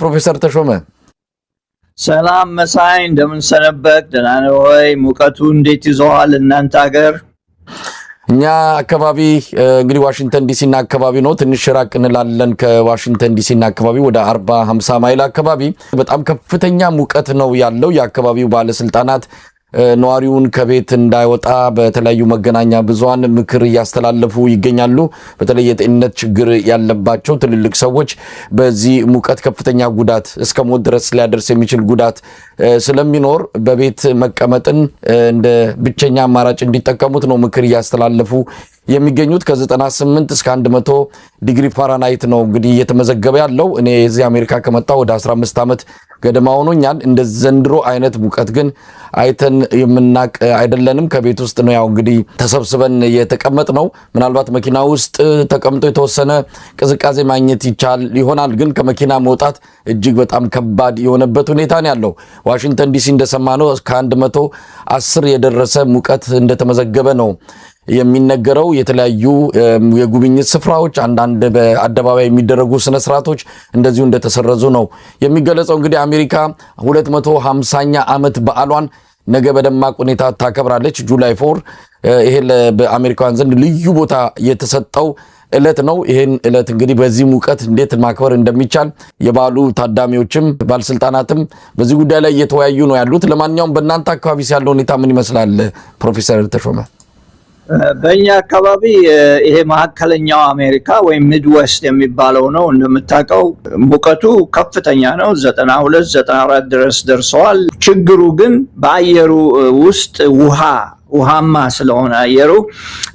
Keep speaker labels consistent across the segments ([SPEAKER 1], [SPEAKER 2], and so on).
[SPEAKER 1] ፕሮፌሰር ተሾመ
[SPEAKER 2] ሰላም መሳይ እንደምን ሰነበት ደህና ነው ወይ ሙቀቱ እንዴት ይዟል እናንተ ሀገር
[SPEAKER 1] እኛ አካባቢ እንግዲህ ዋሽንግተን ዲሲ እና አካባቢ ነው ትንሽ ራቅ እንላለን ከዋሽንግተን ዲሲ እና አካባቢ ወደ 40-50 ማይል አካባቢ በጣም ከፍተኛ ሙቀት ነው ያለው የአካባቢው ባለስልጣናት ነዋሪውን ከቤት እንዳይወጣ በተለያዩ መገናኛ ብዙሃን ምክር ያስተላልፉ ይገኛሉ በተለይ የጤንነት ችግር ያለባቸው ትልልቅ ሰዎች በዚህ ሙቀት ከፍተኛ ጉዳት እስከ ሞት ድረስ ሊያደርስ የሚችል ጉዳት ስለሚኖር በቤት መቀመጥን እንደ ብቸኛ አማራጭ እንዲጠቀሙት ነው ምክር ያስተላልፉ የሚገኙት ከ98 እስከ 100 ዲግሪ ፋራናይት ነው እንግዲህ እየተመዘገበ ያለው እኔ እዚህ አሜሪካ ከመጣሁ ወደ 15 ዓመት ገደማ ሆኖኛል እንደ ዘንድሮ አይነት ሙቀት ግን አይተን የምናቅ አይደለንም ከቤት ውስጥ ነው ያው እንግዲህ ተሰብስበን የተቀመጥ ነው ምናልባት መኪና ውስጥ ተቀምጦ የተወሰነ ቅዝቃዜ ማግኘት ይቻል ይሆናል ግን ከመኪና መውጣት እጅግ በጣም ከባድ የሆነበት ሁኔታ ነው ያለው ዋሽንግተን ዲሲ እንደሰማነው ከ110 የደረሰ ሙቀት እንደተመዘገበ ነው የሚነገረው የተለያዩ የጉብኝት ስፍራዎች አንዳንድ በአደባባይ የሚደረጉ ስነ ስርዓቶች እንደዚሁ እንደተሰረዙ ነው የሚገለጸው እንግዲህ አሜሪካ 250ኛ ዓመት በዓሏን ነገ በደማቅ ሁኔታ ታከብራለች ጁላይ 4 ይሄ በአሜሪካውያን ዘንድ ልዩ ቦታ የተሰጠው እለት ነው ይሄን እለት እንግዲህ በዚህ ሙቀት እንዴት ማክበር እንደሚቻል የባሉ ታዳሚዎችም ባለስልጣናትም በዚህ ጉዳይ ላይ እየተወያዩ ነው ያሉት ለማንኛውም በእናንተ አካባቢ ያለው ሁኔታ ምን ይመስላል ፕሮፌሰር ተሾመ
[SPEAKER 2] በእኛ አካባቢ ይሄ መሐከለኛው አሜሪካ ወይ ሚድዌስት የሚባለው ነው እንደምታውቀው ሙቀቱ ከፍተኛ ነው 92 94 ድረስ ደርሷል ችግሩ ግን በአየሩ ውስጥ ውሃማ ስለሆነ አየሩ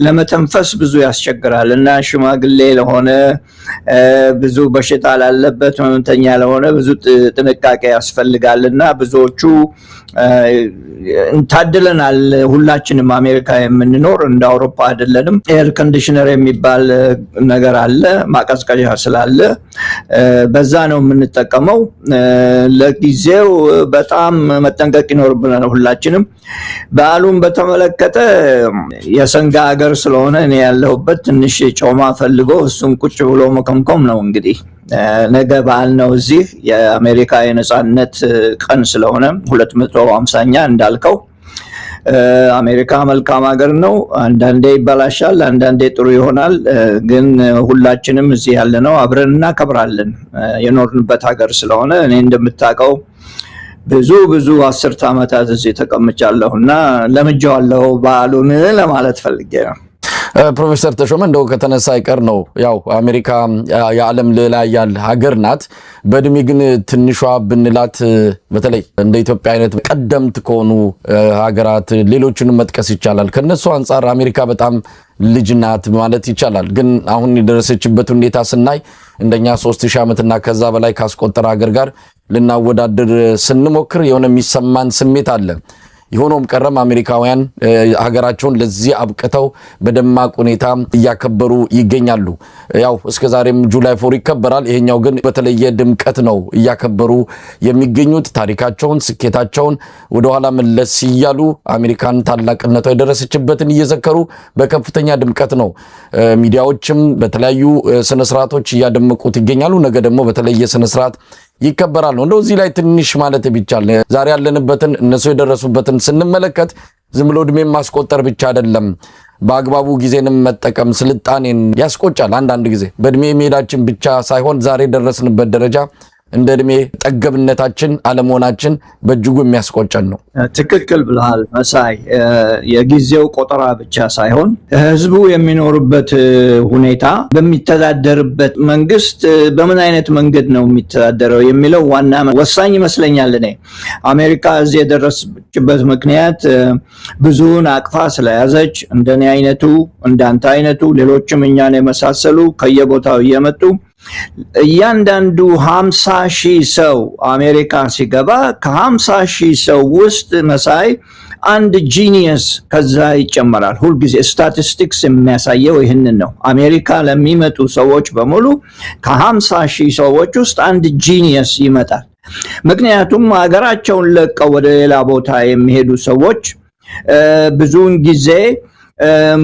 [SPEAKER 2] ለመተንፈስ ብዙ ያስቸግራል እና ሽማግሌ ለሆነ ብዙ በሽታ ላለበት ህመምተኛ ለሆነ ብዙ ጥንቃቄ ያስፈልጋልና ብዙዎቹ እንታደለናል ሁላችንም አሜሪካ የምንኖር እንደ አውሮፓ አይደለንም ኤር ኮንዲሽነር የሚባል ነገር አለ ማቀዝቀዣ ስላለ በዛ ነው የምንጠቀመው ለጊዜው በጣም መጠንቀቅ ይኖርብናል ሁላችንም በዓሉን በተመለከተ የሰንጋ ሀገር ስለሆነ እኔ ያለሁበት ትንሽ ጮማ ፈልጎ እሱን ቁጭ ብሎ መከምከም ነው እንግዲህ ነገ በዓል ነው እዚህ የአሜሪካ የነጻነት ቀን ስለሆነ 250ኛ እንዳልከው አሜሪካ መልካም ሀገር ነው አንዳንዴ ይበላሻል አንዳንዴ ጥሩ ይሆናል ግን ሁላችንም እዚህ ያለነው አብረን እናከብራለን የኖርንበት ሀገር ስለሆነ እኔ እንደምታውቀው ብዙ 10 ዓመታት እዚህ ተቀምጫለሁና ለምጃለሁ በዓሉን ለማለት ፈልጌ ነው
[SPEAKER 1] ፕሮፌሰር ተሾመ እንደው ከተነሳ አይቀር ነው ያው አሜሪካ የዓለም ላያል ሀገር ናት በእድሜ ግን ትንሿ ብንላት በተለይ እንደ ኢትዮጵያ አይነት ቀደምት ከሆኑ ሀገራት ሌሎችንም መጥቀስ ይቻላል ከነሱ አንፃር አሜሪካ በጣም ልጅ ናት ማለት ይቻላል ግን አሁን የደረሰችበት ሁኔታ ስናይ እንደኛ 3000 ዓመትና ከዛ በላይ ካስቆጠረ ሀገር ጋር ልናወዳደር ስንሞክር የሆነ የሚሰማን ስሜት አለ ይሆኖም ቀረም አሜሪካውያን ሀገራቸውን ለዚህ አብቀተው በደማቅ ሁኔታ ያከበሩ ይገኛሉ ያው እስከዛሬም ጁላይ 4 ይከበራል ይሄኛው ግን በተለየ ድምቀት ነው ያከበሩ የሚገኙት ታሪካቸውን ስኬታቸውን ወደ ኋላ መለስ ይያሉ አሜሪካን ታላቅነቷ የደረሰችበትን እየዘከሩ በከፍተኛ ድምቀት ነው ሚዲያዎችም በተለያዩ ስነ ስርዓቶች ያደምቁት ይገኛሉ ነገ ደግሞ በተለየ ስነ ስርዓት ይከበራል እንደው እዚህ ላይ ትንሽ ማለት ቢቻል ዛሬ ያለንበትን እነሱ የደረሱበትን ስንመለከት ዝም ብሎ እድሜ ማስቆጠር ብቻ አይደለም በአግባቡ ጊዜንም መጠቀም ስልጣኔን ያስቆጫል አንዳንድ ጊዜ በእድሜ መሄዳችን ብቻ ሳይሆን ዛሬ ደረስንበት ደረጃ እንደ እድሜ ጠገብነታችን አለመሆናችን በእጅጉ የሚያስቆጨን ነው
[SPEAKER 2] ትክክል ብለሃል መሳይ የጊዜው ቆጠራ ብቻ ሳይሆን ህዝቡ የሚኖርበት ሁኔታ በሚተዳደርበት መንግስት በምን አይነት መንገድ ነው የሚተዳደረው የሚለው ዋና ወሳኝ ይመስለኛል እኔ አሜሪካ እዚህ የደረሰችበት ምክንያት ብዙውን አቅፋ ስለያዘች እንደኔ አይነቱ እንዳንተ አይነቱ ሌሎችም እኛን የመሳሰሉ ከየቦታው እየመጡ እያንዳንዱ 50,000 ሰው አሜሪካ ሲገባ ከ50,000 ሰው ውስጥ መሳይ አንድ ጂኒየስ ከዛ ይጨመራል ሁሉ ጊዜ ስታቲስቲክስ የሚያሳየው ይሄንን ነው አሜሪካ ለሚመጡ ሰዎች በሙሉ ከ50,000 ሰዎች ውስጥ አንድ ጂኒየስ ይመጣል ምክንያቱም ሀገራቸውን ለቀው ወደ ሌላ ቦታ የሚሄዱ ሰዎች ብዙውን ጊዜ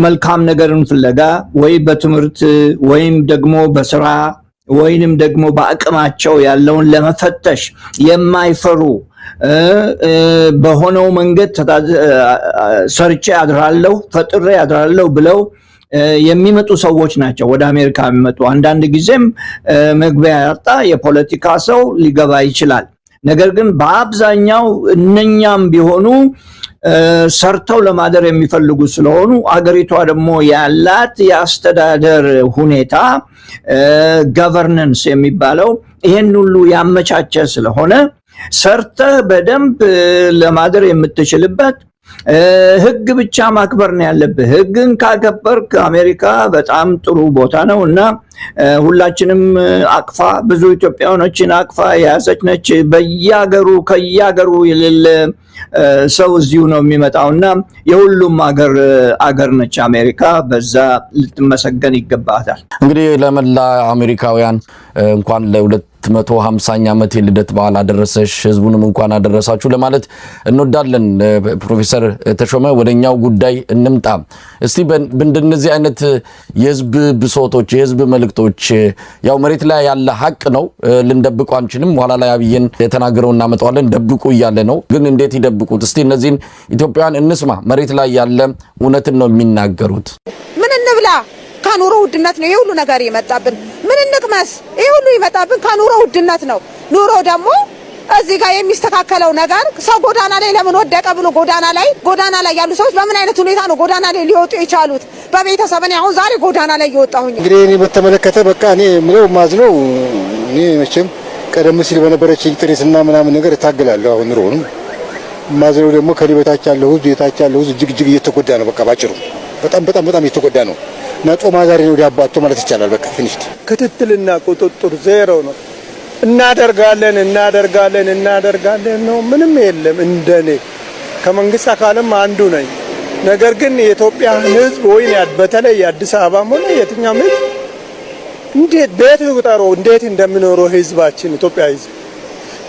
[SPEAKER 2] መልካም ነገርን ፍለጋ ወይ በትምህርት ወይም ደግሞ በስራ ወይንም ደግሞ በአቅማቸው ያለውን ለመፈተሽ የማይፈሩ በሆነው መንገድ ሰርቼ አድራለሁ ፈጥሬ አድራለሁ ብለው የሚመጡ ሰዎች ናቸው ወደ አሜሪካ የሚመጡ። አንዳንድ ጊዜም መግቢያ ያጣ የፖለቲካ ሰው ሊገባ ይችላል። ነገር ግን በአብዛኛው እነኛም ቢሆኑ ሰርተው ለማደር የሚፈልጉ ስለሆኑ አገሪቷ ደግሞ ያላት የአስተዳደር ሁኔታ ገቨርነንስ የሚባለው ይሄን ሁሉ ያመቻቸ ስለሆነ ሰርተህ በደንብ ለማደር የምትችልበት ህግ ብቻ ማክበር ነው ያለብህ። ህግን ካከበርክ አሜሪካ በጣም ጥሩ ቦታ ነው እና ሁላችንም አቅፋ ብዙ ኢትዮጵያውያኖችን አቅፋ የያዘች ነች። በየሀገሩ ከየሀገሩ የሌለ ሰው እዚሁ ነው የሚመጣውና የሁሉም አገር ነች አሜሪካ። በዛ ልትመሰገን ይገባታል።
[SPEAKER 1] እንግዲህ ለመላ አሜሪካውያን እንኳን ለ250ኛ ዓመት የልደት በዓል አደረሰሽ፣ ህዝቡንም እንኳን አደረሳችሁ ለማለት እንወዳለን። ፕሮፌሰር ተሾመ ወደኛው ጉዳይ እንምጣ። እስቲ በእንደነዚህ አይነት የህዝብ ብሶቶች የህዝብ መልእክቶች ያው መሬት ላይ ያለ ሀቅ ነው፣ ልንደብቀው አንችልም። ኋላ ላይ አብይን የተናገረው እናመጣዋለን። ደብቁ እያለ ነው፣ ግን እንዴት ይደብቁት? እስቲ እነዚህን ኢትዮጵያውያን እንስማ። መሬት ላይ ያለ እውነትን ነው የሚናገሩት።
[SPEAKER 3] ምን እንብላ? ከኑሮ ውድነት ነው ይሄ ሁሉ ነገር ይመጣብን። ምን እንቅመስ? ይሄ ሁሉ ይመጣብን ከኑሮ ውድነት ነው። ኑሮ ደግሞ እዚህ ጋር የሚስተካከለው ነገር ሰው ጎዳና ላይ ለምን ወደቀ ብሎ ጎዳና ላይ ያሉ ሰዎች በምን አይነት ሁኔታ ነው ጎዳና ላይ ሊወጡ የቻሉት? በቤተሰብ እኔ አሁን ዛሬ ጎዳና ላይ እየወጣሁኝ
[SPEAKER 4] እንግዲህ እኔ በተመለከተ በቃ እኔ ምለው ማዝነው እኔ መቼም ቀደም ሲል በነበረችኝ ጥሪትና ምናምን ነገር እታገላለሁ። አሁን ኑሮውን ማዝነው ደግሞ ከኔ በታች ያለው ህዝብ የታች ያለው ህዝብ እጅግ እየተጎዳ ነው። በቃ ባጭሩ በጣም እየተጎዳ ነው። ነጦ ማዛሪ ነው ዲያባቶ ማለት ይቻላል። በቃ ፊኒሽድ። ክትትልና ቁጥጥር ዜሮ ነው። እናደርጋለን ነው፣ ምንም የለም። እንደኔ ከመንግስት አካልም አንዱ ነኝ። ነገር ግን የኢትዮጵያ ህዝብ ወይ በተለይ አዲስ አበባ ሆነ የትኛው ህዝብ እንዴት ቤት ይቁጠሩ እንዴት እንደሚኖረው ህዝባችን ኢትዮጵያ ህዝብ።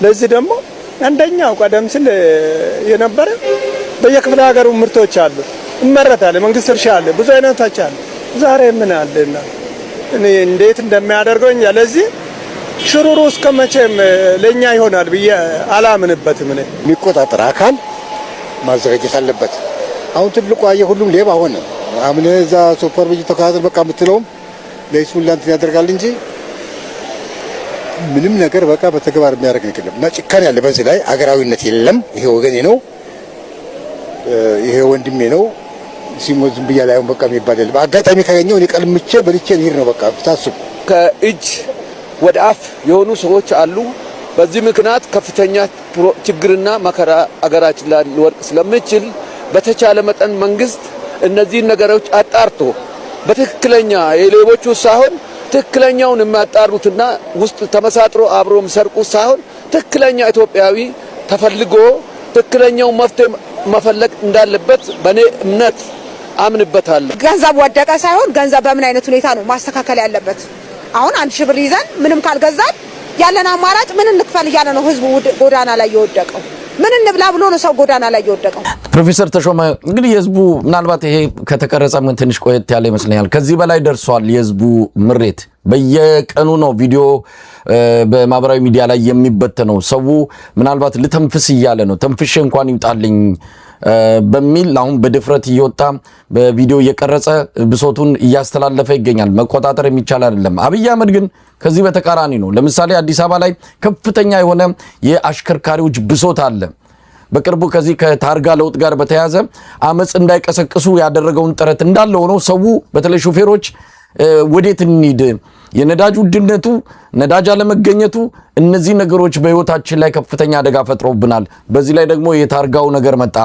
[SPEAKER 4] ለዚህ ደግሞ አንደኛው ቀደም ሲል የነበረ በየክፍለ ሀገሩ ምርቶች አሉ፣ ይመረታል፣ መንግስት እርሻ አለ፣ ብዙ አይነቶች አሉ። ዛሬ ምን አለና እኔ እንዴት እንደሚያደርገኝ ለዚህ ሽሩሩ እስከመቼም ለኛ ይሆናል ብዬ አላምንበትም። እኔ የሚቆጣጠር አካል ማዘጋጀት አለበት። አሁን ትልቁ አየ ሁሉም ሌባ ሆነ። አምነ እዛ ሱፐርቪዥን ተካተል በቃ የምትለውም ለይስሙላ እንትን ያደርጋል እንጂ ምንም ነገር በቃ በተግባር የሚያደርግ ነገር የለም። እና ጭካኔ ያለ በዚህ ላይ አገራዊነት የለም። ይሄ ወገኔ ነው፣ ይሄ ወንድሜ ነው ሲሞት ዝም ብያ ላይ በቃ የሚባል የለም። አጋጣሚ ካገኘው እኔ ቀልምቼ በልቼ ልሄድ ነው። በቃ ታስቡ
[SPEAKER 5] ከእጅ ወደ አፍ የሆኑ ሰዎች አሉ። በዚህ ምክንያት ከፍተኛ ችግርና መከራ አገራችን ላይ ሊወድቅ ስለሚችል በተቻለ መጠን መንግስት እነዚህን ነገሮች አጣርቶ በትክክለኛ የሌቦቹ ሳይሆን ትክክለኛውን የሚያጣሩትና ውስጥ ተመሳጥሮ አብሮ የሚሰርቁ ሳይሆን ትክክለኛ ኢትዮጵያዊ ተፈልጎ ትክክለኛው መፍትሄ መፈለግ እንዳለበት በእኔ እምነት አምንበታለሁ።
[SPEAKER 3] ገንዘብ ወደቀ ሳይሆን ገንዘብ በምን አይነት ሁኔታ ነው ማስተካከል ያለበት? አሁን 1000 ብር ይዘን ምንም ካልገዛን ያለን አማራጭ ምን እንክፈል እያለ ነው ህዝቡ ጎዳና ላይ የወደቀው። ምን እንብላ ብሎ ነው ሰው ጎዳና ላይ የወደቀው።
[SPEAKER 1] ፕሮፌሰር ተሾመ እንግዲህ የህዝቡ ምናልባት ይሄ ከተቀረጸ ምን ትንሽ ቆየት ያለ ይመስለኛል፣ ከዚህ በላይ ደርሷል የህዝቡ ምሬት። በየቀኑ ነው ቪዲዮ በማህበራዊ ሚዲያ ላይ የሚበተነው። ሰው ምናልባት ልተንፍስ እያለ ነው፣ ተንፍሼ እንኳን ይውጣልኝ በሚል አሁን በድፍረት እየወጣ በቪዲዮ እየቀረጸ ብሶቱን እያስተላለፈ ይገኛል። መቆጣጠር የሚቻል አይደለም። አብይ አህመድ ግን ከዚህ በተቃራኒ ነው። ለምሳሌ አዲስ አበባ ላይ ከፍተኛ የሆነ የአሽከርካሪዎች ብሶት አለ። በቅርቡ ከዚህ ከታርጋ ለውጥ ጋር በተያያዘ አመጽ እንዳይቀሰቅሱ ያደረገውን ጥረት እንዳለ ሆኖ ሰው በተለይ ሾፌሮች ወዴት እንሂድ፣ የነዳጅ ውድነቱ፣ ነዳጅ አለመገኘቱ፣ እነዚህ ነገሮች በህይወታችን ላይ ከፍተኛ አደጋ ፈጥሮብናል። በዚህ ላይ ደግሞ የታርጋው ነገር መጣ።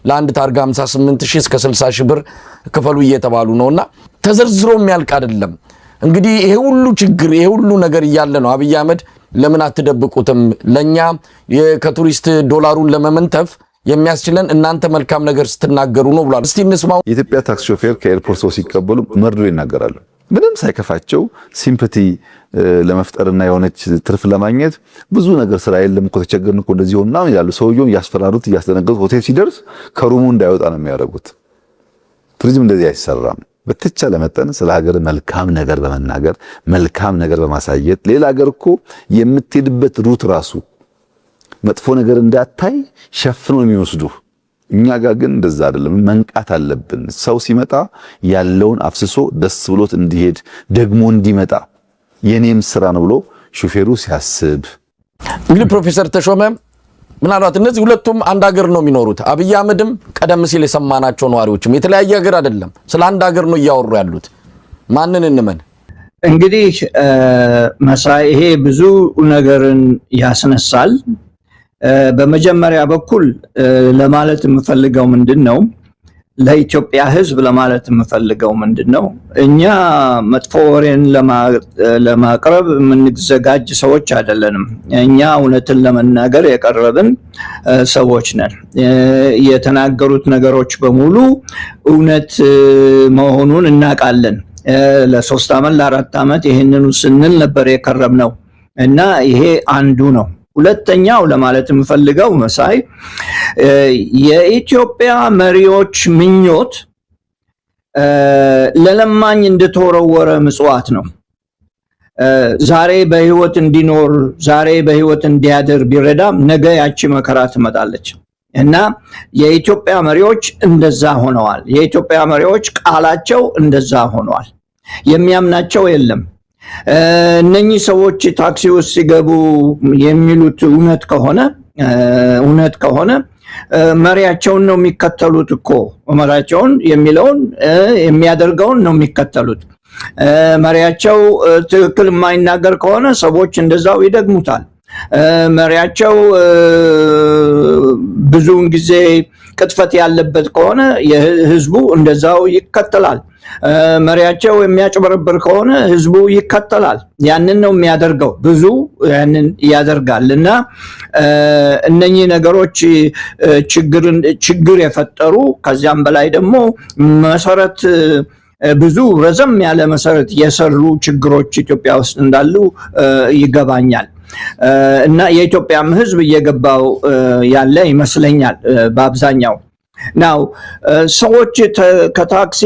[SPEAKER 1] ለአንድ ታርጋ 58000 እስከ 60000 ብር ክፈሉ እየተባሉ ነውና ተዘርዝሮ የሚያልቅ አይደለም። እንግዲህ ይሄ ሁሉ ችግር ይሄ ሁሉ ነገር እያለ ነው አብይ አህመድ ለምን አትደብቁትም? ለኛ ከቱሪስት ዶላሩን ለመመንተፍ የሚያስችለን እናንተ መልካም ነገር ስትናገሩ ነው ብሏል። እስቲ እንስማው።
[SPEAKER 6] የኢትዮጵያ ታክሲ ሾፌር ከኤርፖርት ሰው ሲቀበሉ መርዶ ይናገራሉ። ምንም ሳይከፋቸው ሲምፓቲ ለመፍጠርና የሆነች ትርፍ ለማግኘት ብዙ ነገር ስራ የለም እኮ ተቸገርን እኮ እንደዚህ ሆነና ይላሉ። ሰውየው እያስፈራሩት እያስደነገጡት ሆቴል ሲደርስ ከሩሙ እንዳይወጣ ነው የሚያደርጉት። ቱሪዝም እንደዚህ አይሰራም። በተቻለ መጠን ስለ ሀገር መልካም ነገር በመናገር መልካም ነገር በማሳየት ሌላ ሀገር እኮ የምትሄድበት ሩት ራሱ መጥፎ ነገር እንዳታይ ሸፍኖ የሚወስዱ እኛ ጋር ግን እንደዛ አይደለም። መንቃት አለብን። ሰው ሲመጣ ያለውን አፍስሶ ደስ ብሎት እንዲሄድ ደግሞ እንዲመጣ የኔም ስራ ነው ብሎ ሹፌሩ ሲያስብ
[SPEAKER 1] እንግዲህ ፕሮፌሰር ተሾመ ምናልባት እነዚህ ሁለቱም አንድ ሀገር ነው የሚኖሩት። አብይ አህመድም ቀደም ሲል የሰማናቸው ነዋሪዎችም የተለያየ ሀገር አይደለም፣ ስለ አንድ ሀገር ነው እያወሩ ያሉት። ማንን እንመን?
[SPEAKER 2] እንግዲህ መሳይ ይሄ ብዙ ነገርን ያስነሳል። በመጀመሪያ በኩል ለማለት የምፈልገው ምንድነው፣ ለኢትዮጵያ ሕዝብ ለማለት የምፈልገው ምንድነው፣ እኛ መጥፎ ወሬን ለማቅረብ የምንዘጋጅ ሰዎች አይደለንም። እኛ እውነትን ለመናገር የቀረብን ሰዎች ነን። የተናገሩት ነገሮች በሙሉ እውነት መሆኑን እናውቃለን። ለ3 ዓመት ለ4 ዓመት ይሄንኑ ስንል ነበር የከረምነው እና ይሄ አንዱ ነው። ሁለተኛው ለማለት የምፈልገው መሳይ የኢትዮጵያ መሪዎች ምኞት ለለማኝ እንደተወረወረ ምጽዋት ነው። ዛሬ በህይወት እንዲኖር ዛሬ በህይወት እንዲያድር ቢረዳም ነገ ያቺ መከራ ትመጣለች እና የኢትዮጵያ መሪዎች እንደዛ ሆነዋል። የኢትዮጵያ መሪዎች ቃላቸው እንደዛ ሆነዋል። የሚያምናቸው የለም። እነኚህ ሰዎች ታክሲ ውስጥ ሲገቡ የሚሉት እውነት ከሆነ መሪያቸውን ነው የሚከተሉት እኮ። መሪያቸውን የሚለውን የሚያደርገውን ነው የሚከተሉት። መሪያቸው ትክክል የማይናገር ከሆነ ሰዎች እንደዛው ይደግሙታል። መሪያቸው ብዙውን ጊዜ ቅጥፈት ያለበት ከሆነ የህዝቡ እንደዛው ይከተላል። መሪያቸው የሚያጭበረብር ከሆነ ህዝቡ ይከተላል። ያንን ነው የሚያደርገው። ብዙ ያንን ያደርጋል እና እነኚህ ነገሮች ችግር የፈጠሩ ከዚያም በላይ ደግሞ መሰረት ብዙ ረዘም ያለ መሰረት የሰሩ ችግሮች ኢትዮጵያ ውስጥ እንዳሉ ይገባኛል እና የኢትዮጵያም ህዝብ እየገባው ያለ ይመስለኛል በአብዛኛው። ናው ሰዎች ከታክሲ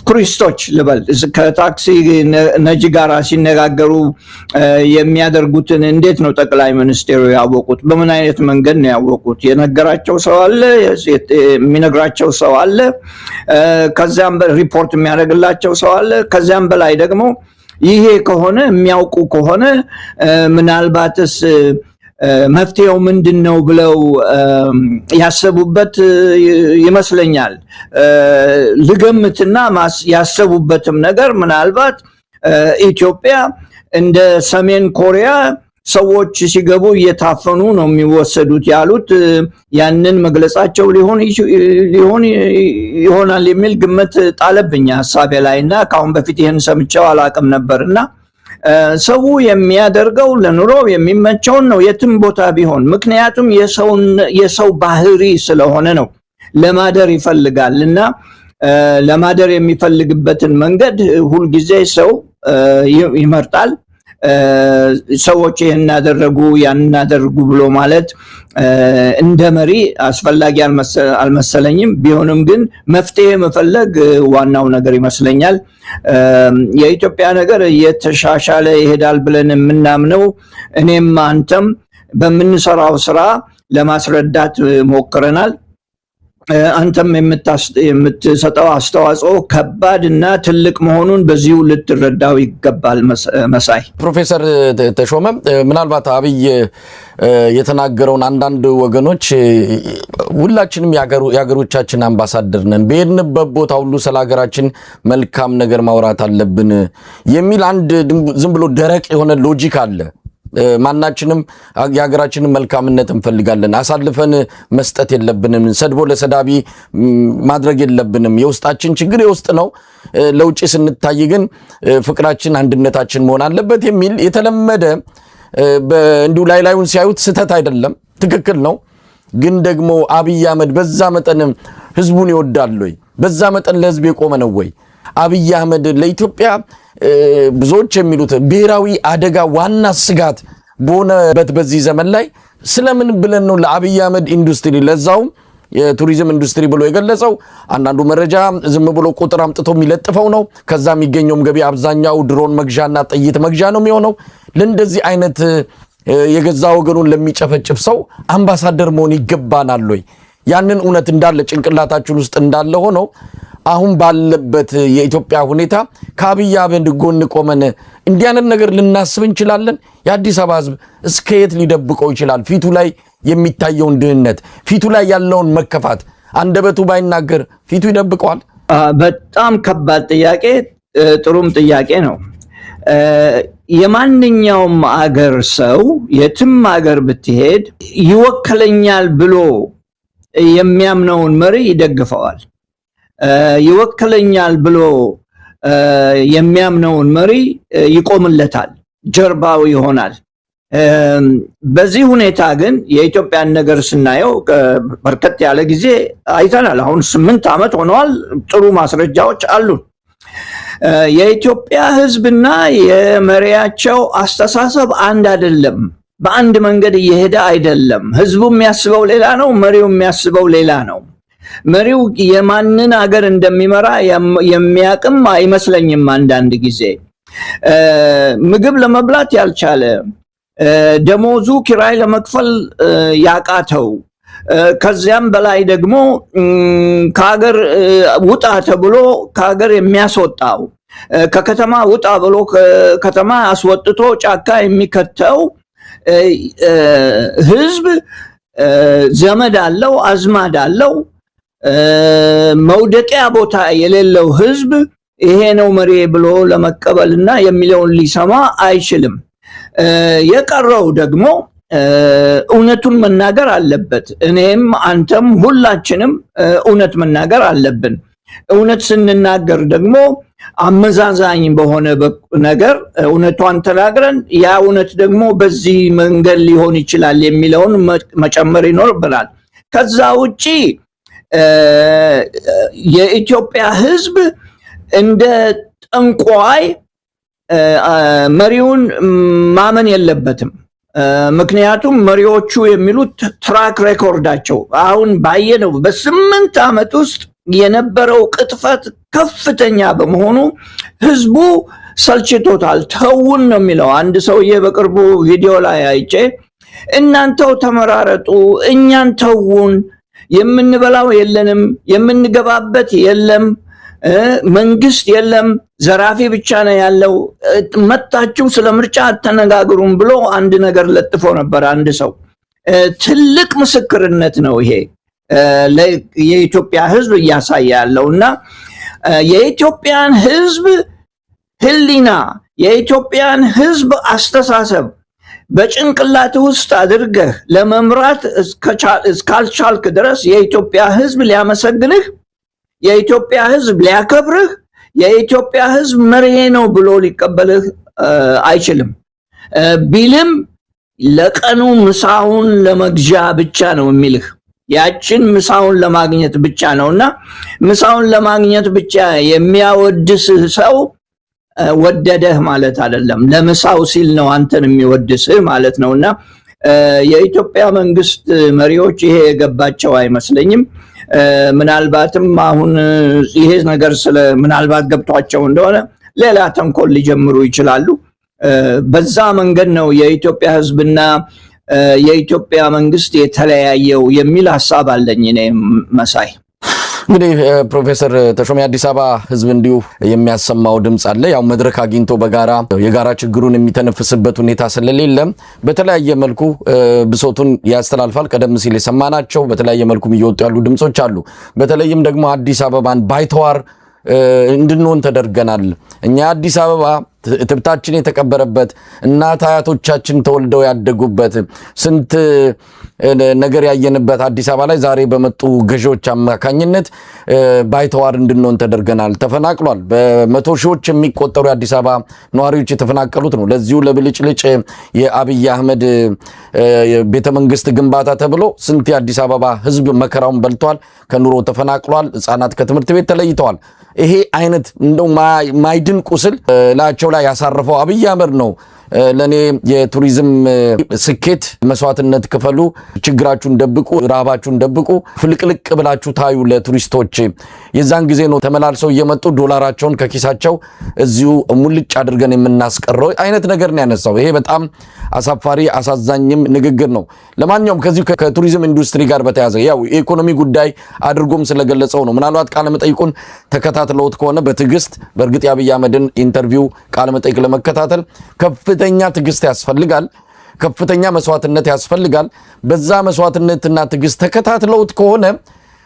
[SPEAKER 2] ቱሪስቶች ልበል ከታክሲ ነጂ ጋር ሲነጋገሩ የሚያደርጉትን እንዴት ነው ጠቅላይ ሚኒስትሩ ያወቁት? በምን አይነት መንገድ ነው ያወቁት? የነገራቸው ሰው አለ? የሚነግራቸው ሰው አለ? ከዚያም ሪፖርት የሚያደርግላቸው ሰው አለ? ከዚያም በላይ ደግሞ ይሄ ከሆነ የሚያውቁ ከሆነ ምናልባትስ መፍትሄው ምንድነው ብለው ያሰቡበት ይመስለኛል። ልገምትና ያሰቡበትም ነገር ምናልባት ኢትዮጵያ እንደ ሰሜን ኮሪያ ሰዎች ሲገቡ እየታፈኑ ነው የሚወሰዱት ያሉት ያንን መግለጻቸው ይሆናል የሚል ግምት ጣለብኝ ሐሳቤ ላይና ካሁን በፊት ይሄን ሰምቼው አላቅም ነበርና ሰው የሚያደርገው ለኑሮ የሚመቸውን ነው የትም ቦታ ቢሆን። ምክንያቱም የሰው ባህሪ ስለሆነ ነው። ለማደር ይፈልጋልና ለማደር የሚፈልግበትን መንገድ ሁሉ ጊዜ ሰው ይመርጣል። ሰዎች ይሄን ያደረጉ ያን ያደርጉ ብሎ ማለት እንደ መሪ አስፈላጊ አልመሰለኝም። ቢሆንም ግን መፍትሄ መፈለግ ዋናው ነገር ይመስለኛል። የኢትዮጵያ ነገር እየተሻሻለ ይሄዳል ብለን የምናምነው እኔም አንተም በምንሰራው ስራ ለማስረዳት ሞክረናል። አንተም የምትሰጠው አስተዋጽኦ ከባድና ትልቅ መሆኑን በዚሁ ልትረዳው ይገባል መሳይ።
[SPEAKER 1] ፕሮፌሰር ተሾመ ምናልባት አብይ የተናገረውን አንዳንድ ወገኖች ሁላችንም የሀገሮቻችን አምባሳደር ነን፣ በሄድንበት ቦታ ሁሉ ስለ ሀገራችን መልካም ነገር ማውራት አለብን የሚል አንድ ዝም ብሎ ደረቅ የሆነ ሎጂክ አለ። ማናችንም የሀገራችንን መልካምነት እንፈልጋለን። አሳልፈን መስጠት የለብንም። ሰድቦ ለሰዳቢ ማድረግ የለብንም። የውስጣችን ችግር የውስጥ ነው። ለውጭ ስንታይ ግን ፍቅራችን፣ አንድነታችን መሆን አለበት የሚል የተለመደ እንዲሁ ላዩን ሲያዩት ስህተት አይደለም፣ ትክክል ነው። ግን ደግሞ አብይ አህመድ በዛ መጠን ህዝቡን ይወዳል ወይ? በዛ መጠን ለህዝብ የቆመ ነው ወይ? አብይ አህመድ ለኢትዮጵያ ብዙዎች የሚሉት ብሔራዊ አደጋ ዋና ስጋት በሆነበት በዚህ ዘመን ላይ ስለምን ብለን ነው ለአብይ አህመድ ኢንዱስትሪ ለዛውም የቱሪዝም ኢንዱስትሪ ብሎ የገለጸው። አንዳንዱ መረጃ ዝም ብሎ ቁጥር አምጥቶ የሚለጥፈው ነው። ከዛ የሚገኘውም ገቢ አብዛኛው ድሮን መግዣና ጥይት መግዣ ነው የሚሆነው። ለእንደዚህ አይነት የገዛ ወገኑን ለሚጨፈጭፍ ሰው አምባሳደር መሆን ይገባናል ወይ? ያንን እውነት እንዳለ ጭንቅላታችን ውስጥ እንዳለ ሆኖ አሁን ባለበት የኢትዮጵያ ሁኔታ ከአብይ አህመድ ጎን ቆመን እንዲህ አይነት ነገር ልናስብ እንችላለን? የአዲስ አበባ ህዝብ እስከየት ሊደብቀው ይችላል? ፊቱ ላይ የሚታየውን ድህነት፣ ፊቱ ላይ ያለውን መከፋት አንደበቱ ባይናገር ፊቱ ይደብቀዋል?
[SPEAKER 2] በጣም ከባድ ጥያቄ፣ ጥሩም ጥያቄ ነው። የማንኛውም አገር ሰው የትም አገር ብትሄድ ይወክለኛል ብሎ የሚያምነውን መሪ ይደግፈዋል። ይወክለኛል ብሎ የሚያምነውን መሪ ይቆምለታል፣ ጀርባው ይሆናል። በዚህ ሁኔታ ግን የኢትዮጵያን ነገር ስናየው በርከት ያለ ጊዜ አይተናል። አሁን 8 ዓመት ሆነዋል። ጥሩ ማስረጃዎች አሉን። የኢትዮጵያ ህዝብና የመሪያቸው አስተሳሰብ አንድ አይደለም። በአንድ መንገድ እየሄደ አይደለም። ህዝቡ የሚያስበው ሌላ ነው፣ መሪው የሚያስበው ሌላ ነው። መሪው የማንን አገር እንደሚመራ የሚያቅም አይመስለኝም። አንዳንድ ጊዜ ምግብ ለመብላት ያልቻለ፣ ደሞዙ ኪራይ ለመክፈል ያቃተው፣ ከዚያም በላይ ደግሞ ከሀገር ውጣ ተብሎ ከሀገር የሚያስወጣው፣ ከከተማ ውጣ ብሎ ከተማ አስወጥቶ ጫካ የሚከተው ህዝብ ዘመድ አለው፣ አዝማድ አለው። መውደቂያ ቦታ የሌለው ህዝብ ይሄ ነው መሪ ብሎ ለመቀበልና የሚለውን ሊሰማ አይችልም። የቀረው ደግሞ እውነቱን መናገር አለበት። እኔም አንተም ሁላችንም እውነት መናገር አለብን። እውነት ስንናገር ደግሞ አመዛዛኝ በሆነ ነገር እውነቷን ተናግረን ያ እውነት ደግሞ በዚህ መንገድ ሊሆን ይችላል የሚለውን መጨመር ይኖርብናል። ከዛ ውጪ የኢትዮጵያ ህዝብ እንደ ጠንቋይ መሪውን ማመን የለበትም። ምክንያቱም መሪዎቹ የሚሉት ትራክ ሬኮርዳቸው አሁን ባየነው በ8 ዓመት ውስጥ የነበረው ቅጥፈት ከፍተኛ በመሆኑ ህዝቡ ሰልችቶታል። ተውን ነው የሚለው። አንድ ሰውዬ በቅርቡ ቪዲዮ ላይ አይቼ እናንተው ተመራረጡ፣ እኛን ተውን፣ የምንበላው የለንም፣ የምንገባበት የለም፣ መንግስት የለም፣ ዘራፊ ብቻ ነው ያለው፣ መጣችሁ ስለ ምርጫ አተነጋግሩም ብሎ አንድ ነገር ለጥፎ ነበር አንድ ሰው። ትልቅ ምስክርነት ነው ይሄ የኢትዮጵያ ህዝብ እያሳየ ያለውና የኢትዮጵያን ህዝብ ህሊና፣ የኢትዮጵያን ህዝብ አስተሳሰብ በጭንቅላት ውስጥ አድርገህ ለመምራት እስካልቻልክ ድረስ የኢትዮጵያ ህዝብ ሊያመሰግንህ፣ የኢትዮጵያ ህዝብ ሊያከብርህ፣ የኢትዮጵያ ህዝብ መሪሄ ነው ብሎ ሊቀበልህ አይችልም። ቢልም ለቀኑ ምሳውን ለመግዣ ብቻ ነው የሚልህ። ያችን ምሳውን ለማግኘት ብቻ ነውና ምሳውን ለማግኘት ብቻ የሚያወድስህ ሰው ወደደህ ማለት አይደለም። ለምሳው ሲል ነው አንተን የሚወድስህ ማለት ነውና የኢትዮጵያ መንግስት መሪዎች ይሄ የገባቸው አይመስለኝም። ምናልባትም አሁን ይሄ ነገር ምናልባት ገብቷቸው እንደሆነ ሌላ ተንኮል ሊጀምሩ ይችላሉ። በዛ መንገድ ነው የኢትዮጵያ ህዝብና የኢትዮጵያ መንግስት የተለያየው የሚል ሐሳብ አለኝ እኔ መሳይ።
[SPEAKER 1] እንግዲህ ፕሮፌሰር ተሾመ የአዲስ አበባ ህዝብ እንዲሁ የሚያሰማው ድምጽ አለ። ያው መድረክ አግኝቶ የጋራ ችግሩን የሚተነፍስበት ሁኔታ ስለሌለ በተለያየ መልኩ ብሶቱን ያስተላልፋል። ቀደም ሲል የሰማናቸው በተለያየ መልኩ እየወጡ ያሉ ድምጾች አሉ። በተለይም ደግሞ አዲስ አበባን ባይተዋር እንድንሆን ተደርገናል። እኛ አዲስ አበባ ትብታችን የተቀበረበት እናት አያቶቻችን ተወልደው ያደጉበት ስንት ነገር ያየንበት አዲስ አበባ ላይ ዛሬ በመጡ ገዢዎች አማካኝነት ባይተዋር እንድንሆን ተደርገናል። ተፈናቅሏል። በመቶ ሺዎች የሚቆጠሩ የአዲስ አበባ ነዋሪዎች የተፈናቀሉት ነው። ለዚሁ ለብልጭልጭ የአብይ አህመድ ቤተመንግስት ግንባታ ተብሎ ስንት የአዲስ አበባ ህዝብ መከራውን በልቷል፣ ከኑሮ ተፈናቅሏል፣ ህፃናት ከትምህርት ቤት ተለይተዋል። ይሄ አይነት እንደው ማይድን ቁስል ላቸው ላይ ያሳረፈው አብይ አህመድ ነው ለኔ የቱሪዝም ስኬት መስዋዕትነት ክፈሉ፣ ችግራችሁን ደብቁ፣ ረሃባችሁን ደብቁ፣ ፍልቅልቅ ብላችሁ ታዩ ለቱሪስቶች። የዛን ጊዜ ነው ተመላልሰው እየመጡ ዶላራቸውን ከኪሳቸው እዚሁ ሙልጭ አድርገን የምናስቀረው አይነት ነገር ነው ያነሳው። ይሄ በጣም አሳፋሪ አሳዛኝም ንግግር ነው። ለማንኛውም ከዚህ ከቱሪዝም ኢንዱስትሪ ጋር በተያያዘ ያው የኢኮኖሚ ጉዳይ አድርጎም ስለገለጸው ነው። ምናልባት ቃለ መጠይቁን ተከታትለውት ከሆነ በትዕግስት በእርግጥ የአብይ አህመድን ኢንተርቪው ቃለ መጠይቅ ለመከታተል ከፍተኛ ትዕግስት ያስፈልጋል፣ ከፍተኛ መስዋዕትነት ያስፈልጋል። በዛ መስዋዕትነትና ትዕግስት ተከታትለውት ከሆነ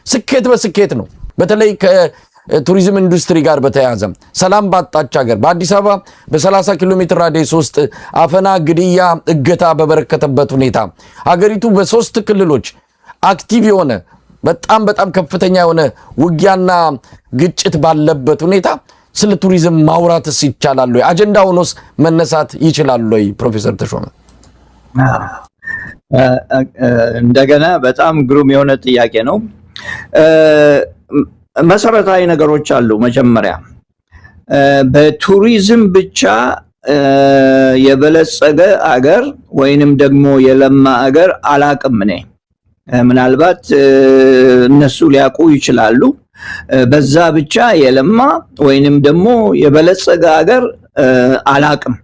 [SPEAKER 1] ስኬት በስኬት ነው። በተለይ ከቱሪዝም ኢንዱስትሪ ጋር በተያያዘ ሰላም ባጣች ሀገር በአዲስ አበባ በ30 ኪሎ ሜትር ራዲየስ ውስጥ አፈና፣ ግድያ፣ እገታ በበረከተበት ሁኔታ ሀገሪቱ በ3 ክልሎች አክቲቭ የሆነ በጣም ከፍተኛ የሆነ ውጊያና ግጭት ባለበት ሁኔታ ስለ ቱሪዝም ማውራትስ ይቻላል ወይ? አጀንዳ ሆኖስ መነሳት ይችላል ወይ? ፕሮፌሰር ተሾመ
[SPEAKER 2] እንደገና በጣም ግሩም የሆነ ጥያቄ ነው። መሰረታዊ ነገሮች አሉ። መጀመሪያ በቱሪዝም ብቻ የበለጸገ አገር ወይንም ደግሞ የለማ አገር አላቅም እኔ። ምናልባት እነሱ ሊያውቁ ይችላሉ። በዛ ብቻ የለማ ወይንም ደግሞ የበለጸገ አገር አላቅም።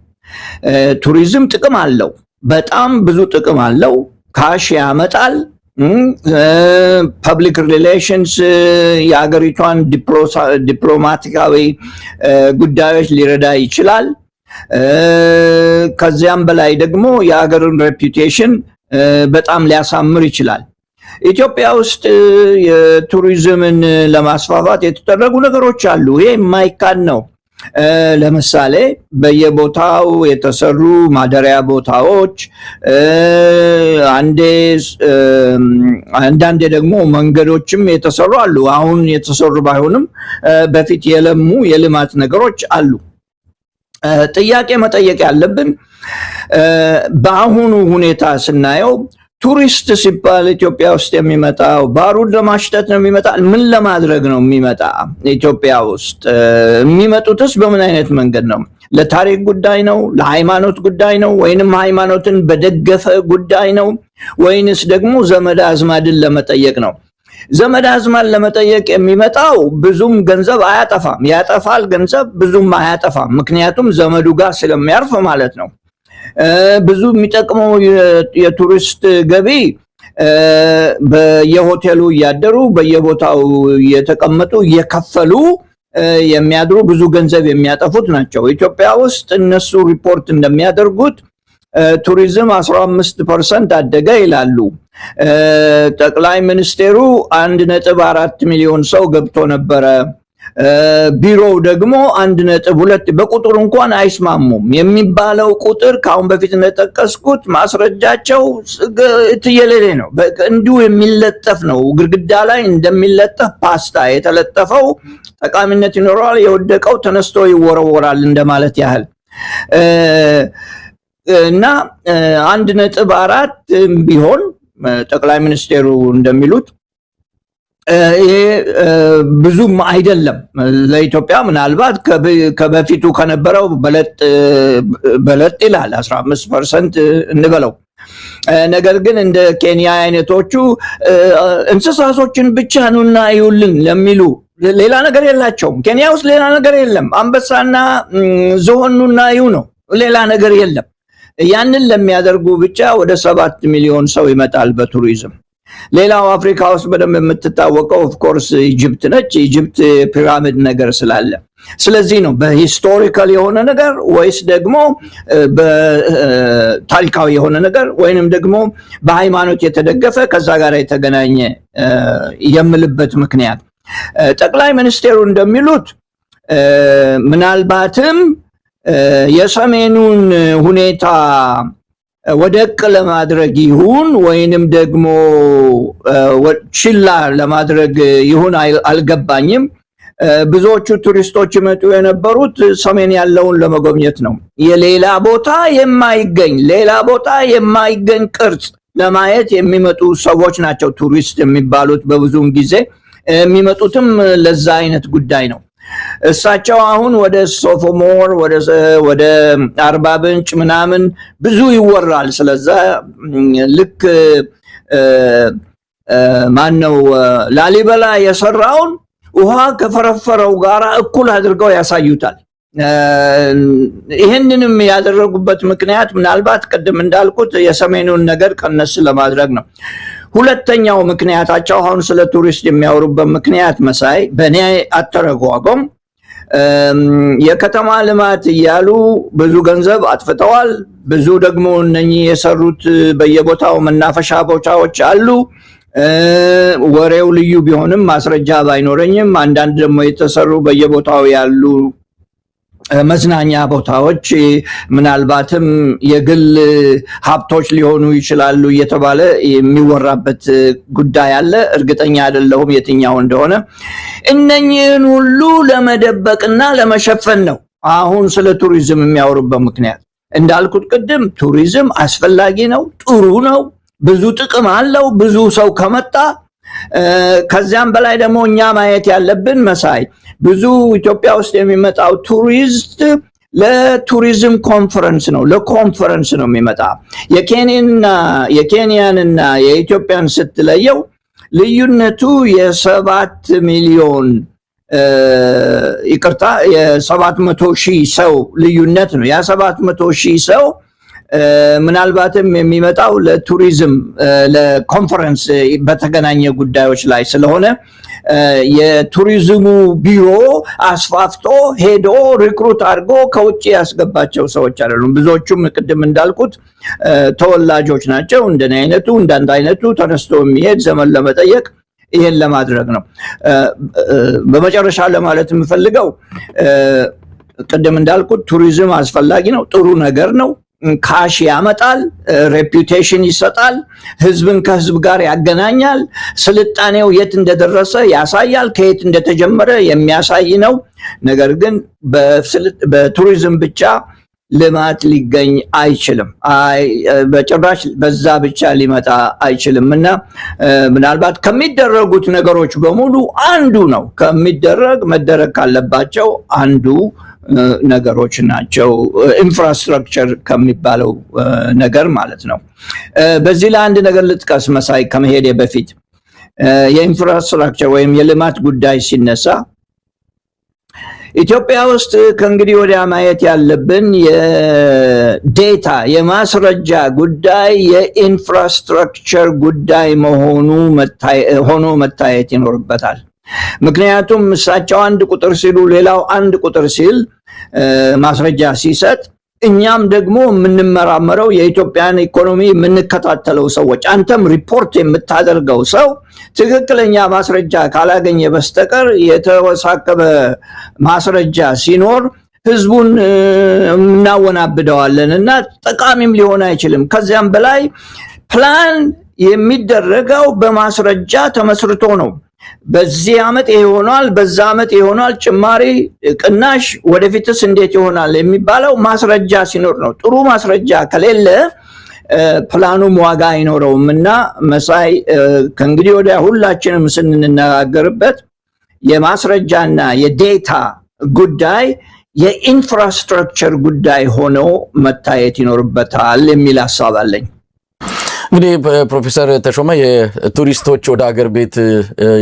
[SPEAKER 2] ቱሪዝም ጥቅም አለው፣ በጣም ብዙ ጥቅም አለው። ካሽ ያመጣል። ፐብሊክ ሪሌሽንስ የሀገሪቷን ዲፕሎማቲካዊ ጉዳዮች ሊረዳ ይችላል። ከዚያም በላይ ደግሞ የሀገርን ሬፑቴሽን በጣም ሊያሳምር ይችላል። ኢትዮጵያ ውስጥ የቱሪዝምን ለማስፋፋት የተደረጉ ነገሮች አሉ። ይሄ የማይካድ ነው። ለምሳሌ በየቦታው የተሰሩ ማደሪያ ቦታዎች፣ አንዳንዴ ደግሞ መንገዶችም የተሰሩ አሉ። አሁን የተሰሩ ባይሆንም በፊት የለሙ የልማት ነገሮች አሉ። ጥያቄ መጠየቅ ያለብን በአሁኑ ሁኔታ ስናየው ቱሪስት ሲባል ኢትዮጵያ ውስጥ የሚመጣው ባሩድ ለማሽተት ነው የሚመጣ? ምን ለማድረግ ነው የሚመጣ? ኢትዮጵያ ውስጥ የሚመጡትስ በምን አይነት መንገድ ነው? ለታሪክ ጉዳይ ነው? ለሃይማኖት ጉዳይ ነው? ወይንም ሃይማኖትን በደገፈ ጉዳይ ነው? ወይንስ ደግሞ ዘመድ አዝማድን ለመጠየቅ ነው? ዘመድ አዝማድ ለመጠየቅ የሚመጣው ብዙም ገንዘብ አያጠፋም። ያጠፋል ገንዘብ፣ ብዙም አያጠፋም። ምክንያቱም ዘመዱ ጋር ስለሚያርፍ ማለት ነው። ብዙ የሚጠቅመው የቱሪስት ገቢ በየሆቴሉ እያደሩ በየቦታው እየተቀመጡ እየከፈሉ የሚያድሩ ብዙ ገንዘብ የሚያጠፉት ናቸው። ኢትዮጵያ ውስጥ እነሱ ሪፖርት እንደሚያደርጉት ቱሪዝም 15% አደገ ይላሉ። ጠቅላይ ሚኒስቴሩ 1.4 ሚሊዮን ሰው ገብቶ ነበረ። ቢሮው ደግሞ 1.2 በቁጥር እንኳን አይስማሙም። የሚባለው ቁጥር ካሁን በፊት እንደጠቀስኩት ማስረጃቸው ትየለሌ ነው። እንዲሁ የሚለጠፍ ነው። ግድግዳ ላይ እንደሚለጠፍ ፓስታ የተለጠፈው ጠቃሚነት ይኖረዋል፣ የወደቀው ተነስቶ ይወረወራል እንደማለት ያህል እና 1.4 ቢሆን ጠቅላይ ሚኒስቴሩ እንደሚሉት ይሄ ብዙም አይደለም ለኢትዮጵያ። ምናልባት ከበፊቱ ከነበረው በለጥ ይላል 15% እንበለው። ነገር ግን እንደ ኬንያ አይነቶቹ እንስሳቶችን ብቻ ነውና ይውልን ለሚሉ ሌላ ነገር የላቸውም። ኬንያ ውስጥ ሌላ ነገር የለም። አንበሳና ዝሆኑና ይው ነው፣ ሌላ ነገር የለም። ያንን ለሚያደርጉ ብቻ ወደ 7 ሚሊዮን ሰው ይመጣል በቱሪዝም። ሌላው አፍሪካ ውስጥ በደንብ የምትታወቀው ኦፍ ኮርስ ኢጅፕት ነች። ኢጅፕት ፒራሚድ ነገር ስላለ፣ ስለዚህ ነው በሂስቶሪካል የሆነ ነገር ወይስ ደግሞ በታሪካዊ የሆነ ነገር ወይንም ደግሞ በሃይማኖት የተደገፈ ከዛ ጋር የተገናኘ የምልበት ምክንያት ጠቅላይ ሚኒስቴሩ እንደሚሉት ምናልባትም የሰሜኑን ሁኔታ ወደቅ ለማድረግ ይሁን ወይንም ደግሞ ችላ ለማድረግ ይሁን አልገባኝም። ብዙዎቹ ቱሪስቶች መጡ የነበሩት ሰሜን ያለውን ለመጎብኘት ነው። የሌላ ቦታ የማይገኝ ቅርጽ ለማየት የሚመጡ ሰዎች ናቸው ቱሪስት የሚባሉት። በብዙም ጊዜ የሚመጡትም ለዛ አይነት ጉዳይ ነው። እሳቸው አሁን ወደ ሶፎሞር ወደ አርባ ምንጭ ምናምን ብዙ ይወራል ስለዛ ልክ ማነው ላሊበላ የሰራውን ውሃ ከፈረፈረው ጋራ እኩል አድርገው ያሳዩታል። ይሄንንም ያደረጉበት ምክንያት ምናልባት ቀደም እንዳልኩት የሰሜኑን ነገር ቀነስ ለማድረግ ነው። ሁለተኛው ምክንያታቸው አሁን ስለ ቱሪስት የሚያወሩበት ምክንያት መሳይ በእኔ አተረጓጎም የከተማ ልማት እያሉ ብዙ ገንዘብ አጥፍተዋል። ብዙ ደግሞ እነኚህ የሰሩት በየቦታው መናፈሻ ቦታዎች አሉ። ወሬው ልዩ ቢሆንም ማስረጃ ባይኖረኝም አንዳንድ ደግሞ የተሰሩ በየቦታው ያሉ መዝናኛ ቦታዎች ምናልባትም የግል ሀብቶች ሊሆኑ ይችላሉ እየተባለ የሚወራበት ጉዳይ አለ። እርግጠኛ አይደለሁም የትኛው እንደሆነ። እነኚህን ሁሉ ለመደበቅና ለመሸፈን ነው አሁን ስለ ቱሪዝም የሚያወሩበት ምክንያት። እንዳልኩት ቅድም ቱሪዝም አስፈላጊ ነው፣ ጥሩ ነው፣ ብዙ ጥቅም አለው ብዙ ሰው ከመጣ። ከዚያም በላይ ደግሞ እኛ ማየት ያለብን መሳይ ብዙ ኢትዮጵያ ውስጥ የሚመጣው ቱሪስት ለቱሪዝም ኮንፈረንስ ነው፣ ለኮንፈረንስ ነው የሚመጣ። የኬንያንና የኢትዮጵያን ስትለየው ልዩነቱ የ7 ሚሊዮን ይቅርታ የ700,000 ሰው ልዩነት ነው። ያ 700,000 ሰው ምናልባትም የሚመጣው ለቱሪዝም ለኮንፈረንስ በተገናኘ ጉዳዮች ላይ ስለሆነ የቱሪዝሙ ቢሮ አስፋፍቶ ሄዶ ሪክሩት አድርጎ ከውጭ ያስገባቸው ሰዎች አይደሉም። ብዙዎቹም ቅድም እንዳልኩት ተወላጆች ናቸው። እንደኔ አይነቱ እንዳንተ አይነቱ ተነስቶ የሚሄድ ዘመን ለመጠየቅ ይሄን ለማድረግ ነው። በመጨረሻ ለማለት የምፈልገው ቅድም እንዳልኩት ቱሪዝም አስፈላጊ ነው፣ ጥሩ ነገር ነው። ካሽ ያመጣል፣ ሬፑቴሽን ይሰጣል፣ ህዝብን ከህዝብ ጋር ያገናኛል፣ ስልጣኔው የት እንደደረሰ ያሳያል፣ ከየት እንደተጀመረ የሚያሳይ ነው። ነገር ግን በቱሪዝም ብቻ ልማት ሊገኝ አይችልም። በጭራሽ በዛ ብቻ ሊመጣ አይችልም እና ምናልባት ከሚደረጉት ነገሮች በሙሉ አንዱ ነው፣ መደረግ ካለባቸው አንዱ ነገሮች ናቸው። ኢንፍራስትራክቸር ከሚባለው ነገር ማለት ነው። በዚህ ላይ አንድ ነገር ልጥቀስ መሳይ ከመሄዴ በፊት የኢንፍራስትራክቸር ወይም የልማት ጉዳይ ሲነሳ ኢትዮጵያ ውስጥ ከእንግዲህ ወዲያ ማየት ያለብን የዴታ የማስረጃ ጉዳይ የኢንፍራስትራክቸር ጉዳይ ሆኖ መታየት ይኖርበታል። ምክንያቱም እሳቸው አንድ ቁጥር ሲሉ ሌላው አንድ ቁጥር ሲል ማስረጃ ሲሰጥ እኛም ደግሞ የምንመራመረው የኢትዮጵያን ኢኮኖሚ የምንከታተለው ሰዎች አንተም ሪፖርት የምታደርገው ሰው ትክክለኛ ማስረጃ ካላገኘ በስተቀር የተወሳከበ ማስረጃ ሲኖር ህዝቡን እናወናብደዋለን እና ጠቃሚም ሊሆን አይችልም። ከዚያም በላይ ፕላን የሚደረገው በማስረጃ ተመስርቶ ነው። በዚህ ዓመት ይሆናል፣ በዛ ዓመት ይሆናል፣ ጭማሪ ቅናሽ ወደፊትስ እንዴት ይሆናል የሚባለው ማስረጃ ሲኖር ነው። ጥሩ ማስረጃ ከሌለ ፕላኑም ዋጋ አይኖረውም እና መሳይ ከእንግዲህ ወዲያ ሁላችንም ስንነጋገርበት የማስረጃና የዴታ ጉዳይ የኢንፍራስትራክቸር ጉዳይ ሆኖ መታየት ይኖርበታል የሚል ሐሳብ አለኝ።
[SPEAKER 1] እንግዲህ ፕሮፌሰር ተሾመ የቱሪስቶች ወደ ሀገር ቤት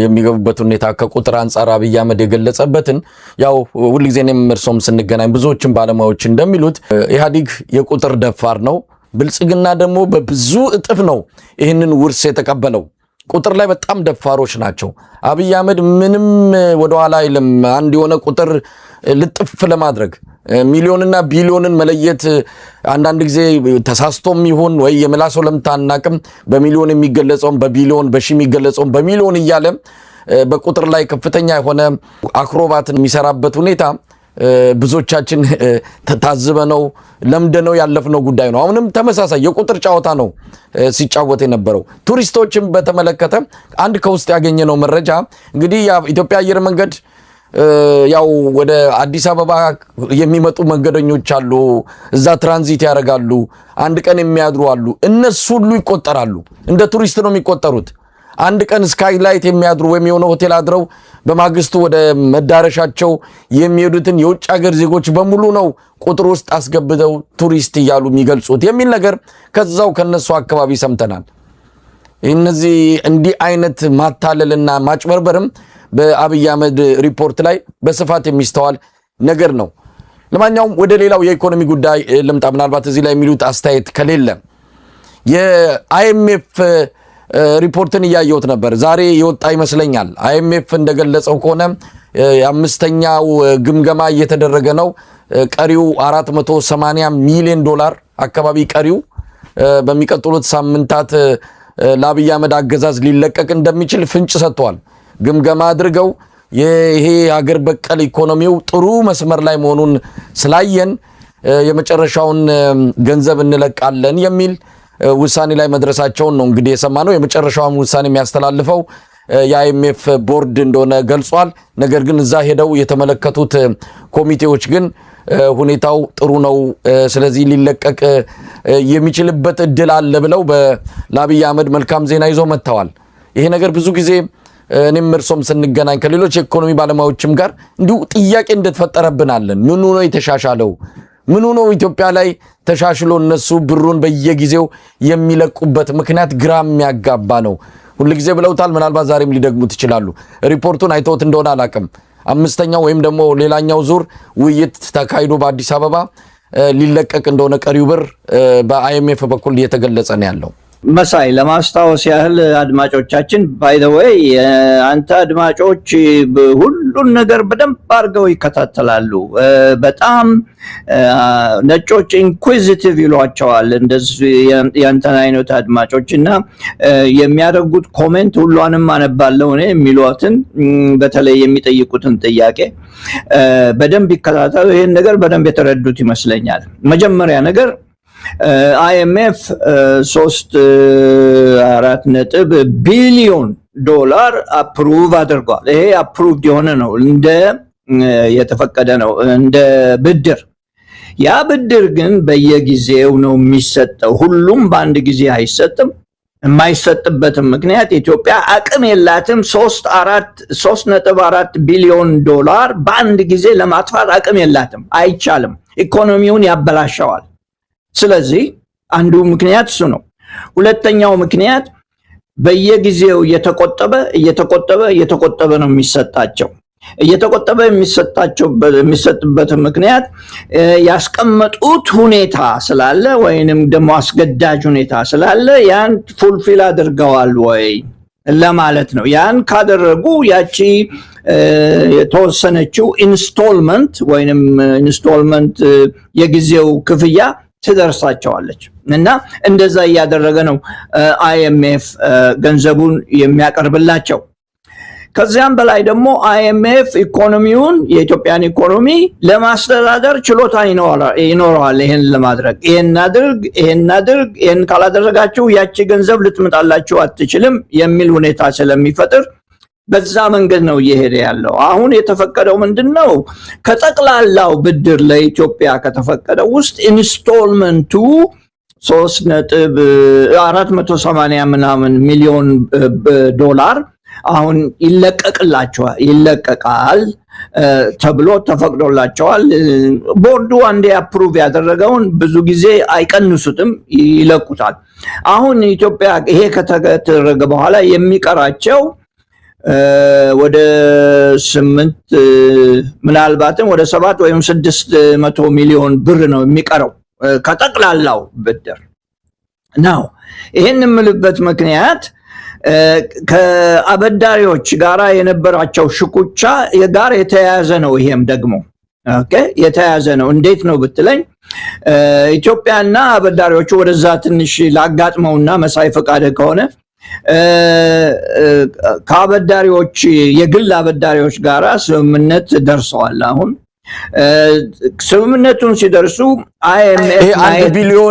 [SPEAKER 1] የሚገቡበት ሁኔታ ከቁጥር አንጻር አብይ አህመድ የገለጸበትን ያው ሁልጊዜ እኔም እርሶም ስንገናኝ ብዙዎችን ባለሙያዎች እንደሚሉት ኢህአዴግ የቁጥር ደፋር ነው፣ ብልጽግና ደግሞ በብዙ እጥፍ ነው ይህንን ውርስ የተቀበለው። ቁጥር ላይ በጣም ደፋሮች ናቸው። አብይ አህመድ ምንም ወደኋላ አይልም። አንድ የሆነ ቁጥር ልጥፍ ለማድረግ ሚሊዮንና ቢሊዮንን መለየት አንዳንድ ጊዜ ተሳስቶም ይሁን ወይ የምላስ ወለምታ አናቅም። በሚሊዮን የሚገለጸውን በቢሊዮን በሺ የሚገለጸውን በሚሊዮን እያለ በቁጥር ላይ ከፍተኛ የሆነ አክሮባትን የሚሰራበት ሁኔታ ብዙዎቻችን ታዝበነው ለምደነው ያለፍነው ጉዳይ ነው። አሁንም ተመሳሳይ የቁጥር ጨዋታ ነው ሲጫወት የነበረው። ቱሪስቶችን በተመለከተ አንድ ከውስጥ ያገኘነው መረጃ እንግዲህ የኢትዮጵያ አየር መንገድ ያው ወደ አዲስ አበባ የሚመጡ መንገደኞች አሉ፣ እዛ ትራንዚት ያደርጋሉ፣ አንድ ቀን የሚያድሩ አሉ። እነሱ ሁሉ ይቆጠራሉ፣ እንደ ቱሪስት ነው የሚቆጠሩት። አንድ ቀን ስካይላይት የሚያድሩ ወይም የሆነ ሆቴል አድረው በማግስቱ ወደ መዳረሻቸው የሚሄዱትን የውጭ ሀገር ዜጎች በሙሉ ነው ቁጥር ውስጥ አስገብተው ቱሪስት እያሉ የሚገልጹት የሚል ነገር ከዛው ከነሱ አካባቢ ሰምተናል። እነዚህ እንዲህ አይነት ማታለልና ማጭበርበርም በአብይ አህመድ ሪፖርት ላይ በስፋት የሚስተዋል ነገር ነው። ለማንኛውም ወደ ሌላው የኢኮኖሚ ጉዳይ ልምጣ። ምናልባት እዚህ ላይ የሚሉት አስተያየት ከሌለ የአይኤምኤፍ ሪፖርትን እያየሁት ነበር። ዛሬ የወጣ ይመስለኛል። አይኤምኤፍ እንደገለጸው ከሆነ የአምስተኛው ግምገማ እየተደረገ ነው። ቀሪው 480 ሚሊዮን ዶላር አካባቢ ቀሪው በሚቀጥሉት ሳምንታት ለአብይ አህመድ አገዛዝ ሊለቀቅ እንደሚችል ፍንጭ ሰጥቷል። ግምገማ አድርገው ይሄ ሀገር በቀል ኢኮኖሚው ጥሩ መስመር ላይ መሆኑን ስላየን የመጨረሻውን ገንዘብ እንለቃለን የሚል ውሳኔ ላይ መድረሳቸውን ነው እንግዲህ የሰማነው። የመጨረሻውን ውሳኔ የሚያስተላልፈው የአይኤምኤፍ ቦርድ እንደሆነ ገልጿል። ነገር ግን እዛ ሄደው የተመለከቱት ኮሚቴዎች ግን ሁኔታው ጥሩ ነው፣ ስለዚህ ሊለቀቅ የሚችልበት እድል አለ ብለው ለአብይ አህመድ መልካም ዜና ይዘው መጥተዋል። ይሄ ነገር ብዙ ጊዜ እኔም እርሶም ስንገናኝ ከሌሎች የኢኮኖሚ ባለሙያዎችም ጋር እንዲሁ ጥያቄ እንደተፈጠረብናለን። ምኑ ነው የተሻሻለው? ምኑ ነው ኢትዮጵያ ላይ ተሻሽሎ እነሱ ብሩን በየጊዜው የሚለቁበት ምክንያት ግራ የሚያጋባ ነው። ሁልጊዜ ብለውታል። ምናልባት ዛሬም ሊደግሙት ይችላሉ። ሪፖርቱን አይተውት እንደሆነ አላቅም። አምስተኛው ወይም ደግሞ ሌላኛው ዙር ውይይት ተካሂዶ በአዲስ አበባ ሊለቀቅ እንደሆነ ቀሪው ብር በአይኤምኤፍ በኩል እየተገለጸ ነው ያለው።
[SPEAKER 2] መሳይ ለማስታወስ ያህል አድማጮቻችን ባይ ዘ ዌይ አንተ አድማጮች ሁሉን ነገር በደንብ አድርገው ይከታተላሉ። በጣም ነጮች ኢንኩዊዚቲቭ ይሏቸዋል እንደዚህ ያንተን አይነት አድማጮች እና የሚያደርጉት ኮሜንት ሁሉንም አነባለሁ እኔ የሚሏትን በተለይ የሚጠይቁትን ጥያቄ በደንብ ይከታተሉ። ይሄን ነገር በደንብ የተረዱት ይመስለኛል። መጀመሪያ ነገር IMF 3.4 ቢሊዮን ዶላር አፕሩቭ አድርጓል። ይሄ አፕሩቭድ የሆነ ነው፣ እንደ የተፈቀደ ነው፣ እንደ ብድር። ያ ብድር ግን በየጊዜው ነው የሚሰጠው። ሁሉም በአንድ ጊዜ አይሰጥም። የማይሰጥበትም ምክንያት ኢትዮጵያ አቅም የላትም። 3.4 ቢሊዮን ዶላር በአንድ ጊዜ ለማጥፋት አቅም የላትም፣ አይቻልም። ኢኮኖሚውን ያበላሸዋል። ስለዚህ አንዱ ምክንያት እሱ ነው። ሁለተኛው ምክንያት በየጊዜው እየተቆጠበ ነው የሚሰጣቸው። እየተቆጠበ የሚሰጥበት ምክንያት ያስቀመጡት ሁኔታ ስላለ ወይንም ደግሞ አስገዳጅ ሁኔታ ስላለ ያን ፉልፊል አድርገዋል ወይ ለማለት ነው። ያን ካደረጉ ያቺ የተወሰነችው ኢንስቶልመንት ወይንም ኢንስቶልመንት የጊዜው ክፍያ ትደርሳቸዋለች እና እንደዛ እያደረገ ነው አይኤምኤፍ ገንዘቡን የሚያቀርብላቸው። ከዚያም በላይ ደግሞ አይኤምኤፍ ኢኮኖሚውን የኢትዮጵያን ኢኮኖሚ ለማስተዳደር ችሎታ ይኖረዋል። ይሄን ለማድረግ ይሄን ካላደረጋችሁ ያቺ ገንዘብ ልትመጣላችሁ አትችልም የሚል ሁኔታ ስለሚፈጥር በዛ መንገድ ነው እየሄደ ያለው። አሁን የተፈቀደው ምንድነው? ከጠቅላላው ብድር ለኢትዮጵያ ከተፈቀደው ውስጥ ኢንስቶልመንቱ 3.480 ምናምን ሚሊዮን ዶላር አሁን ይለቀቃል ተብሎ ተፈቅዶላቸዋል። ቦርዱ አንዴ አፕሩቭ ያደረገውን ብዙ ጊዜ አይቀንሱትም፣ ይለቁታል። አሁን ኢትዮጵያ ይሄ ከተደረገ በኋላ የሚቀራቸው ወደ 8 ምናልባትም ወደ 7 ወይም 600 ሚሊዮን ብር ነው የሚቀረው ከጠቅላላው ብድር ነው። ይሄን የምልበት ምክንያት ከአበዳሪዎች ጋር የነበራቸው ሽኩቻ ጋር የተያያዘ ነው። ይሄም ደግሞ የተያያዘ ነው። እንዴት ነው ብትለኝ ኢትዮጵያና አበዳሪዎቹ ወደዛ ትንሽ ላጋጥመውና መሳይ ፈቃደ ከሆነ ከአበዳሪዎች የግል አበዳሪዎች ጋራ ስምምነት ደርሰዋል። አሁን ስምምነቱን ሲደርሱ አይኤምኤፍ
[SPEAKER 1] 1 ቢሊዮን